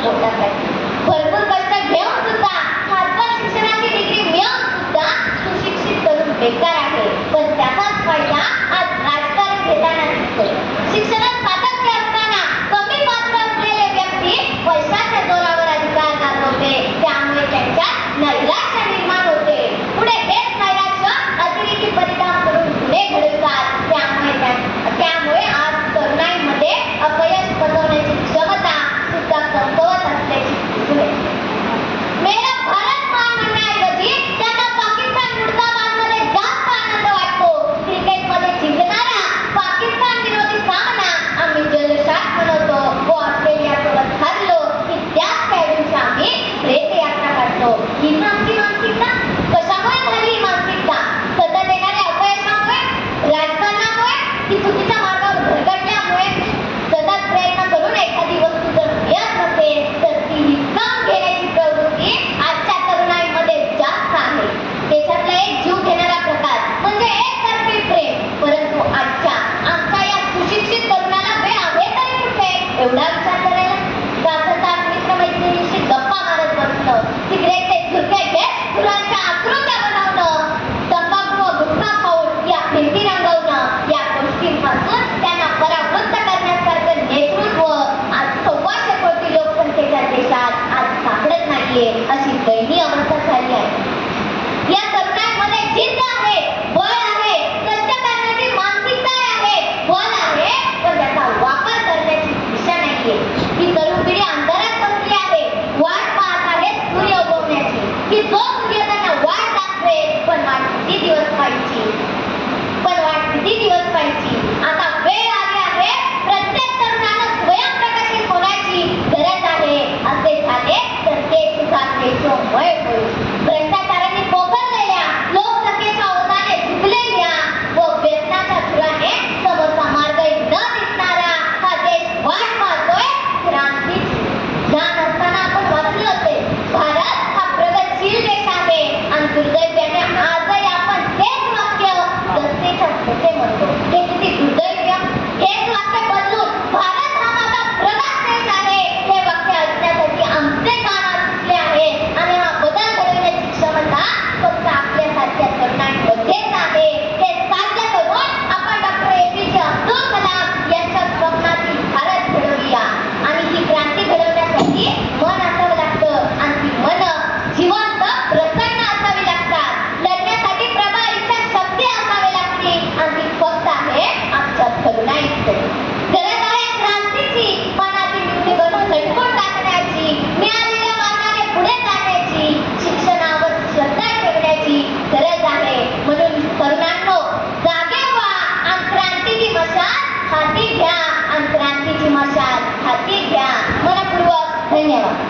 पोटासाठी. भरपूर कष्ट घेऊन सुद्धा हातभर शिक्षणाची डिग्री मिळवून सुद्धा सुशिक्षित तरुण बेकार आहे. पण त्याचाच फायदा आज राजकारण घेताना दिसतो. शिक्षणात सातत्य असताना कमी पात्र असलेले व्यक्ती पैशाच्या जोरावर अधिकार गाजवते. त्यामुळे त्यांच्यात नैराश्य निर्माण होते. पुढे हेच नैराश्य अतिरेकी परिणाम करून गुन्हे घडवतात. त्यामुळे आज तरुणाईमध्ये अपयश पचवण्याची क्षमता सुद्धा कमकुवत असल्याची दिसून येते. मेरा भारत महान म्हणण्याऐवजी त्यांना पाकिस्तान मुर्दाबादमध्ये जास्त आनंद वाटतो. क्रिकेटमध्ये जिंकणारा पाकिस्तान विरोधी सामना आम्ही जल्लोषात मनवतो व ऑस्ट्रेलियासोबत हरलो की त्याच खेळाडूंची आम्ही प्रेतयात्रा काढतो. हीच आमची मानसिकता. कशामुळे झाली ही मानसिकता? सतत येणाऱ्या अपयशामुळे, राजकारणामुळे की चुकीच्या मार्गावर भरकटल्यामुळे? सतत प्रयत्न करून एखादी वस्तू जर मिळत नसेल तर ती हिसकावून घेण्याची प्रवृत्ती आजच्या तरुणाईमध्ये जास्त आहे. त्याच्यातला एक जीव घेणारा प्रकार म्हणजे एकतर्फी प्रेम. परंतु आमच्या या सुशिक्षित तरुणाला वेळ आहे तरी कुठे एवढा विचार करायला? तास मित्रमैत्रिणींशी गप्पा मारत बसणं, सिगरेटचे झुरके घेत फुलांच्या आकृत्या बनवणं, तंबाखू व गुटखा खाऊन या भिंती रंगवणं, या गोष्टींपासून त्यांना परावृत्त करण्यासारखं नेतृत्व आज 1,400 कोटी लोकसंख्येच्या देशात आज सापडत नाहीये अशी